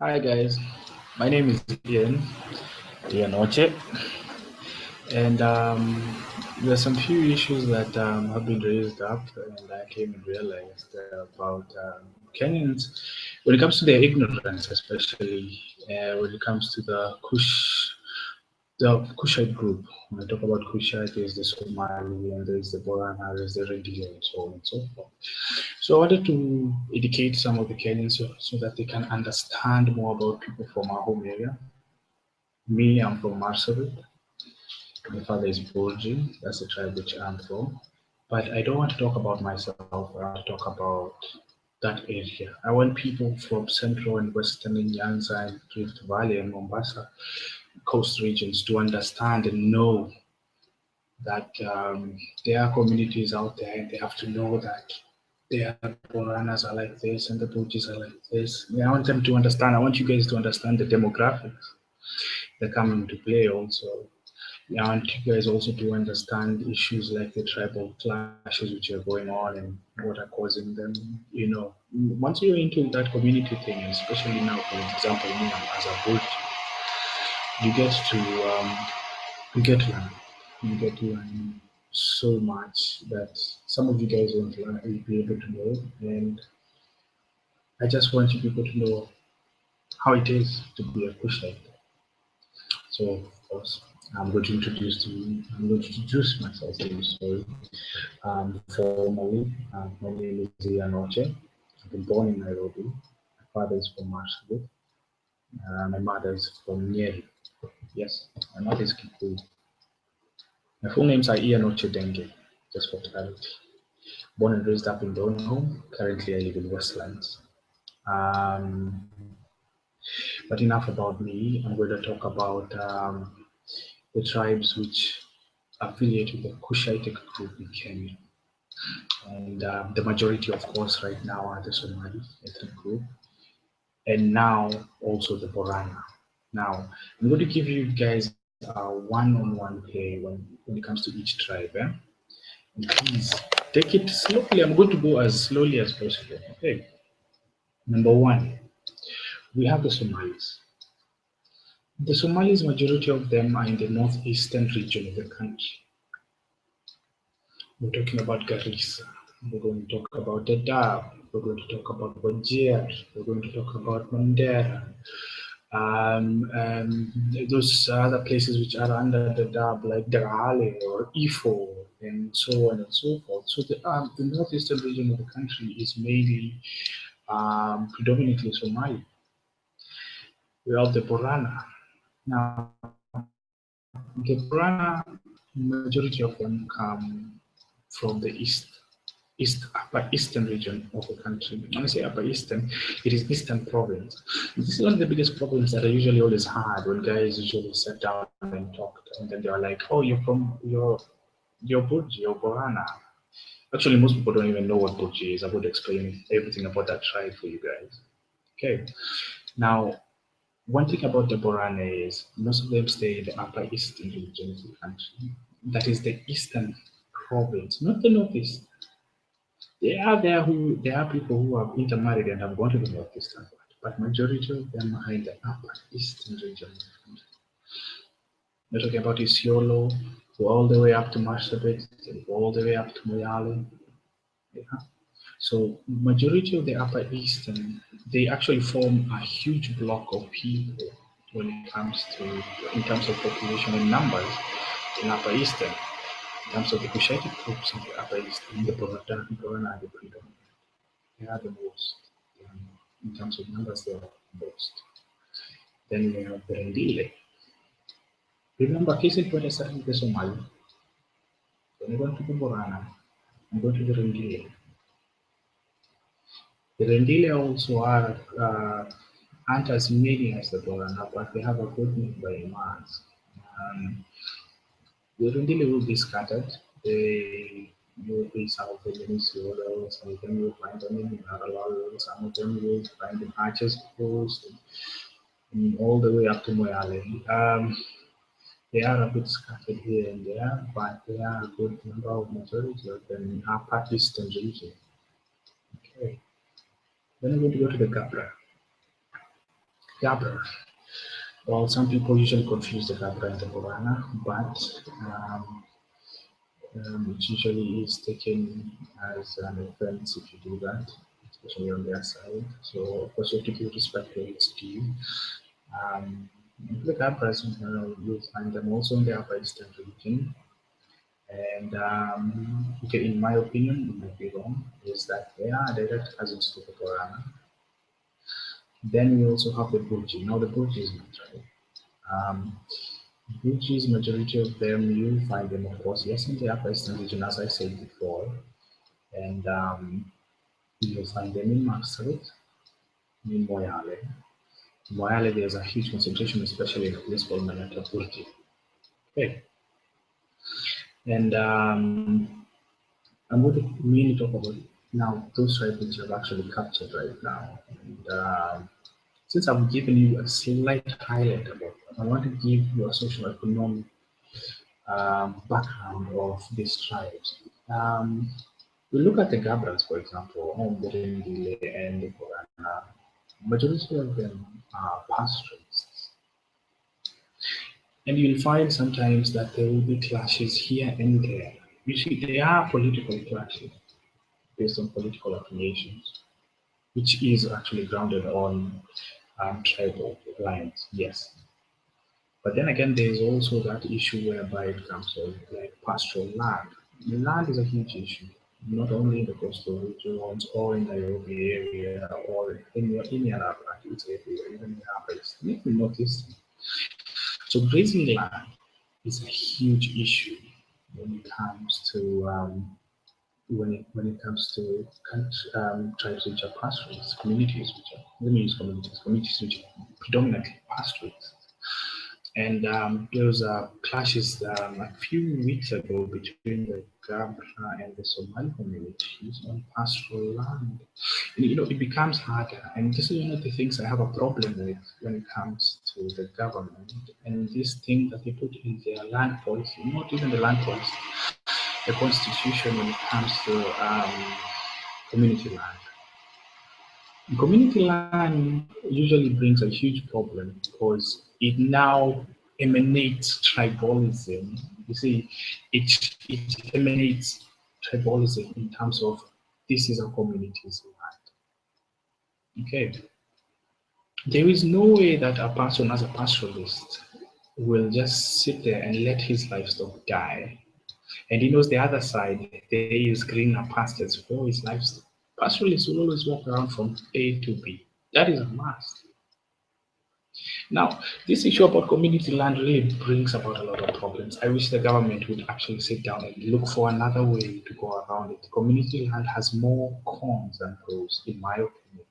Hi guys, my name is Ian Oche, and there's some few issues that have been raised up, and I came and realized about Kenyans when it comes to their ignorance, especially when it comes to the Cushite group. When I talk about Cushite, there's the Somali, and there's the Borana, there's the Rendile, and so on and so forth. So I wanted to educate some of the Kenyans so that they can understand more about people from our home area. Me, I'm from Marsabit. My father is Burji. That's the tribe which I'm from. But I don't want to talk about myself. I want to talk about that area. I want people from Central and Western and Nyanza and Rift Valley and Mombasa coast regions to understand and know that there are communities out there and they have to know that their Boranas are like this and the Bujis are like this. I want them to understand. I want you guys to understand the demographics that come into play also. I want you guys also to understand issues like the tribal clashes which are going on and what are causing them. Once you're into that community thing, and especially now, for example, me as a Buj, you get to you get to learn. You get to learn so much that some of you guys won't learn, you'll be able to know. And I just want you people to know how it is to be a Kushite. So, of course, I'm going to introduce myself to you. Sorry. Formally, my name is Ian Oche. I've been born in Nairobi. My father is from Marsabit. My mother is from Nyeri. Yes, my mother is Kikuyu. My full names are Ian Oche Denge, just for clarity. Born and raised up in Donholm. Currently, I live in Westlands. Um, but enough about me. I'm going to talk about the tribes which affiliate with the Cushitic group in Kenya. And the majority, of course, right now are the Somali ethnic group, and now also the Borana. Now, I'm going to give you guys a one-on-one play when it comes to each tribe. And please take it slowly. I'm going to go as slowly as possible. Okay. Number one, we have the Somalis. The Somalis, majority of them are in the northeastern region of the country. We're talking about Garissa. We're going to talk about Dadaab. We're going to talk about Wajir. We're going to talk about Mandera. Those other places which are under the Dadaab, like Dagale or Ifo, and so on and so forth. So the northeastern region of the country is mainly predominantly Somali. We have the Borana. Now, the Borana, majority of them come from the upper eastern region of the country. When I say upper eastern, it is eastern province. This is one of the biggest problems that I usually always had when guys usually sat down and talked, and then they are like, "Oh, you're Burji, you're Borana." Actually, most people don't even know what Burji is. I would explain everything about that tribe for you guys. Okay, now one thing about the Borana is most of them stay in the upper eastern region of the country. That is the eastern province, not the northeast. There are people who have intermarried and have gone to the northeastern part, but majority of them are in the upper eastern region of the country. We're talking about Isiolo, go all the way up to Marsabit, go all the way up to Moyale. Yeah. So majority of the upper eastern, they actually form a huge block of people when it comes to in terms of population and numbers in upper eastern. In terms of the Cushitic groups in the upper eastern, the Borana are the predominant. They are the most. In terms of numbers, they are the most. Then we have the Rendile. Remember, Kisit started with the Somali. When I go to the Borana, I go to the Rendile. The Rendile also aren't as many as the Borana, but they have a good number in mass. Um, the Rendile will be scattered. They will be some of them in Isiolo, some of them you will find them in Naralal, some of them you will find in Arches Coast, and all the way up to Moyale. They are a bit scattered here and there, but they are a good number of majority of them in upper eastern region. Okay. Then we're going to go to the Gabra. Gabra. Well, some people usually confuse the Gabra and the Borana, but it usually is taken as an offense if you do that, especially on their side. So, of course, you have to give respect where it's due. Um, the Gabras, you'll find them also in the Upper Eastern region. And okay, in my opinion, it might be wrong, is that they are direct cousins to the Borana. Then we also have the Burji. Now, the Burji is not right. Um, Burjis, majority of them, you find them, of course, yes, in the Upper Eastern region, as I said before. And you'll find them in Marsabit, in Moyale. Moyale, there's a huge concentration, especially in a place called Manata Burji. Okay. And I'm going to mainly talk about now those tribes which I've actually captured right now. And since I've given you a slight highlight about that, I want to give you a social economic background of these tribes. We look at the Gabras, for example, Omberendile and the Korana. Majority of them are pastoralists. And you'll find sometimes that there will be clashes here and there. You see, there are political clashes based on political affiliations, which is actually grounded on tribal lines, yes. But then again, there is also that issue whereby it comes to like pastoral land. Land is a huge issue, not only in the coastal regions or in the Nairobi area or in Yarra, it's everywhere, even in Upper East, even Northeast. So grazing land is a huge issue when it comes to when it comes to tribes which are pastoralists, communities which are let me use communities which are predominantly pastoralists. And there was clashes a few weeks ago between the Gabra and the Somali communities on pastoral land. And, it becomes harder. And this is one of the things I have a problem with when it comes to the government and this thing that they put in their land policy, not even the land policy, the constitution when it comes to community land. Community land usually brings a huge problem because it now emanates tribalism. You see, it emanates tribalism in terms of this is a community's land. Okay. There is no way that a person as a pastoralist will just sit there and let his livestock die. And he knows the other side, they use greener pastures for his livestock. Pastoralists will always walk around from A to B. That is a must. Now, this issue about community land really brings about a lot of problems. I wish the government would actually sit down and look for another way to go around it. Community land has more cons than pros, in my opinion.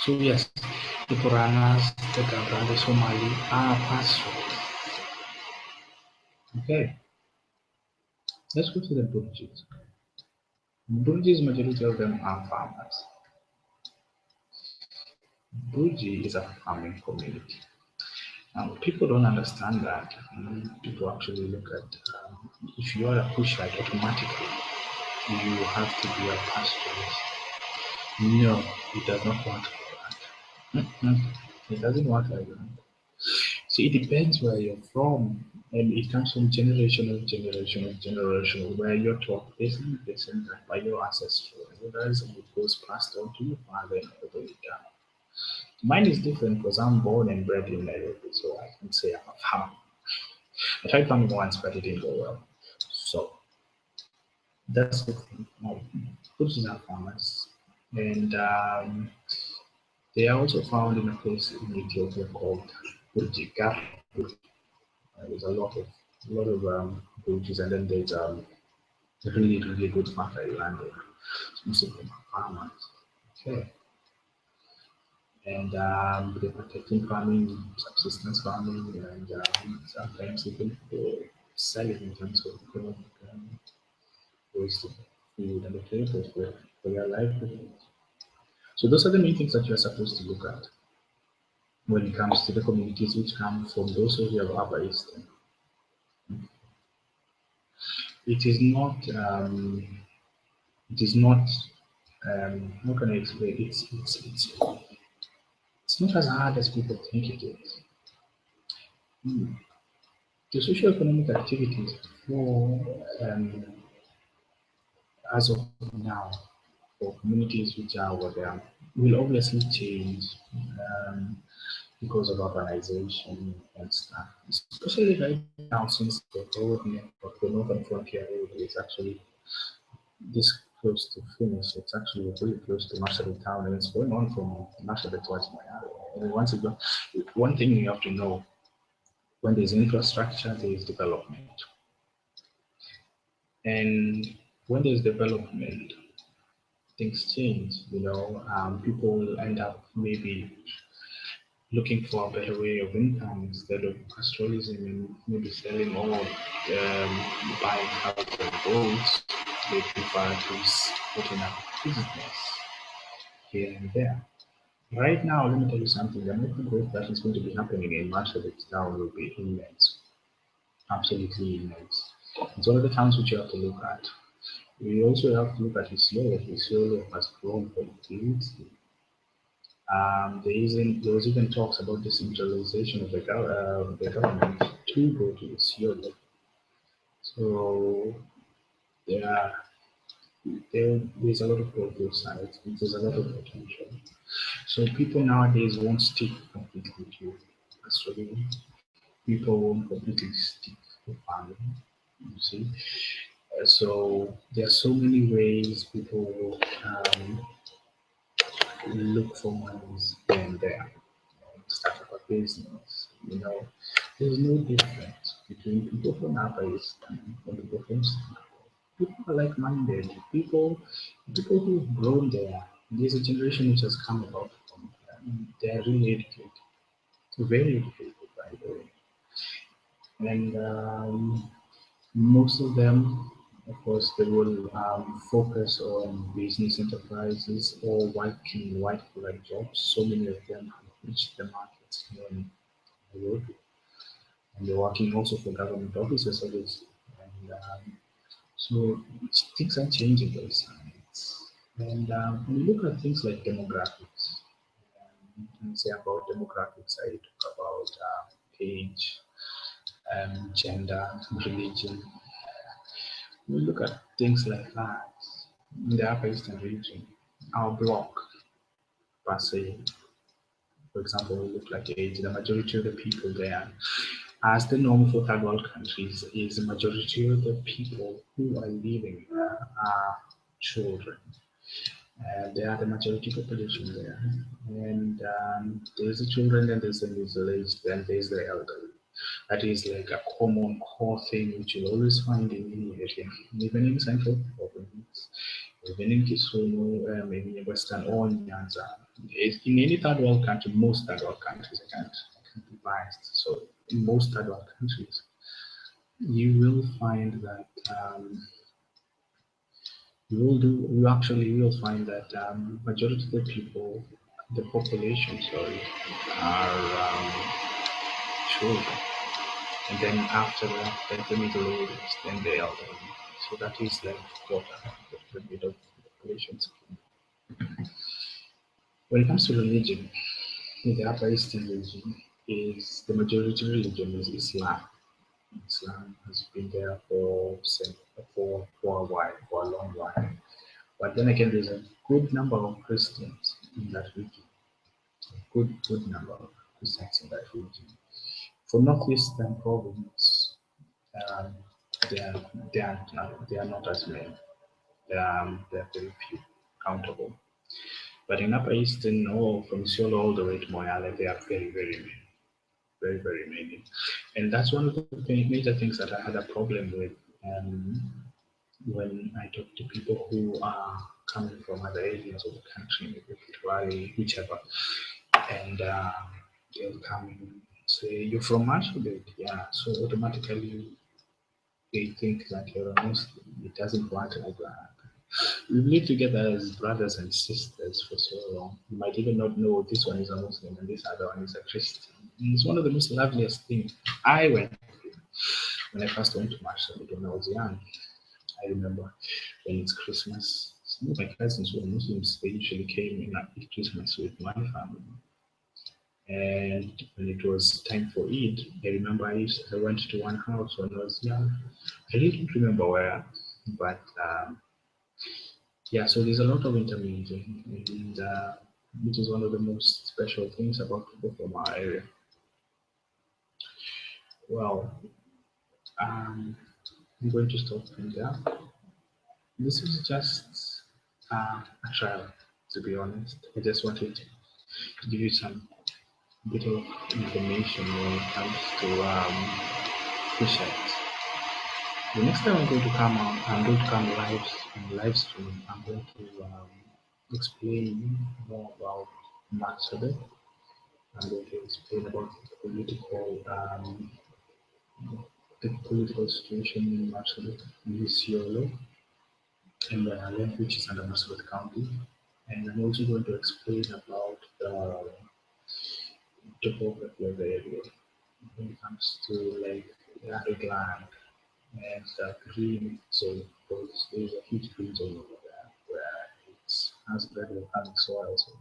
So yes, the Puranas, the Gabra, the Somali are pastoralists. Okay, let's go to the Burjis. Burjis, majority of them are farmers. Burji is a farming community. Now, people don't understand that. People actually look at if you are a Cushite, automatically you have to be a pastoralist. No, it does not work like that. It doesn't work like that. So it depends where you're from, and it comes from generation, where you're taught this and this and that by your ancestors. And it goes passed on to your father and all the way down. Mine is different because I'm born and bred in Nairobi, so I can say I'm a farmer. I tried farming once, but it didn't go well. So that's the thing. Now, Burjis are farmers, and they are also found in a place in Ethiopia called Burjigar. There's a lot of Burjis, and then there's really, really good fertile land there. So most of them are farmers. Okay. And they're protecting farming, subsistence farming, and sometimes even selling in terms of economic waste of food and the potatoes for their livelihood. So those are the main things that you're supposed to look at when it comes to the communities which come from those areas of Upper Eastern. It is not. It is not. How can I explain? It's. It's not as hard as people think it is. Hmm. The socio-economic activities for as of now for communities which are over there will obviously change um, because of urbanization and stuff. Especially right now, since the road network, the Northern Frontier Road is actually this close to finish. It's actually very close to Marsabit town, and it's going on from Marsabit towards Miami. And once again, one thing you have to know: when there's infrastructure, there is development, and when there's development, things change. People will end up maybe looking for a better way of income instead of pastoralism and maybe selling or buying houses and boats. They prefer to put in a business here and there. Right now, let me tell you something. The amount of growth that is going to be happening in much of its town will be immense, absolutely immense. It's one of the towns which you have to look at. We also have to look at Isiolo. Isiolo has grown completely. There was even talks about decentralization of the government to go to Isiolo. So there are there's a lot of growth both sides. There's a lot of potential. So people nowadays won't stick completely to pastoral. People won't completely stick to farming. You see, so there are so many ways people look for monies here and there. Start up a business. There's no difference between people from Upper East and people from South. People are like-minded. People who've grown there. There's a generation which has come about from there. They're really educated, very educated, by the way. And most of them, of course, they will focus on business enterprises or white collar jobs. So many of them have reached the markets here in Nairobi, and they're working also for government offices, obviously. And so things are changing those sides. And when you look at things like demographics, and say about demographics, I talk about age, gender, religion. We look at things like that in the Upper Eastern region. Our bloc, per se, for example, we look like age. The majority of the people there, as the norm for third world countries, is the majority of the people who are living there are children. They are the majority population there. And there's the children, and there's the middle-aged, and there's the elderly. That is like a common core thing which you'll always find in any area, even in central province, even in Kisumu, maybe in Western or Nyanza. In any third world country, most third world countries, I can't be biased. So in most third world countries, you will find that you will find that majority of the people, the population, sorry, are children. And then after that, then the middle ages, then the elderly. So that is like quarter bit of the population. When it comes to religion, in the Upper Eastern region, is the majority religion is Islam. Islam has been there for a while, for a long while. But then again, there's a good number of Christians in that region. Good number of Christians in that region. For Northeastern province, um, they are not as many. They are very few, countable. But in Upper Eastern or from Isiolo all the way to Moyale, they are very many, very many. And that's one of the major things that I had a problem with when I talk to people who are coming from other areas of the country, maybe Kitwari, whichever, and they'll come and say, "You're from Marsabit?" Yeah. So automatically they think that you're a Muslim. It doesn't work like that. We've lived together as brothers and sisters for so long. You might even not know this one is a Muslim and this other one is a Christian. And it's one of the most loveliest things I went through when I first went to Marsabit when I was young. I remember when it's Christmas, some of my cousins who are Muslims, they usually came and eat Christmas with my family. And when it was time for Eid, I remember I went to one house when I was young. I didn't remember where, but yeah, so there's a lot of intermingling, and which is one of the most special things about people from our area. Well, um, I'm going to stop from there. This is just a trial, to be honest. I just wanted to give you some bit of information when it comes to Cushite. The next time I'm going to come on, I'm going to come live stream. I'm going to explain more about Marsabit. I'm going to explain about the political situation in Marsabit, Isiolo, in the island, which is under Marsabit County. And I'm also going to explain about the topography of the area when it comes to like arid land and green zone, because there's a huge green zone over there where it has very volcanic soil. So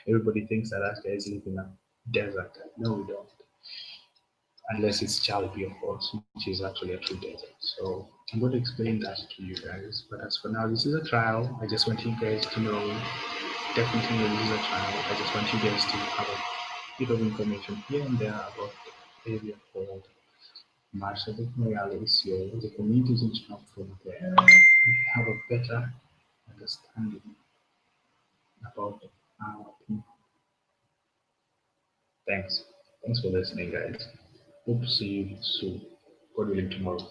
everybody thinks that Alaska is living in a desert. No, we don't, unless it's Chalby, of course, which is actually a true desert. So I'm going to explain that to you guys. But as for now, this is a trial. I just want you guys to know, definitely know this is a trial. I just want you guys to have a bit of information here and there about the area called Marshall Morales, the communities in Trump from there have a better understanding about our people. Thanks. Thanks for listening, guys. Hope to see you soon. God willing tomorrow.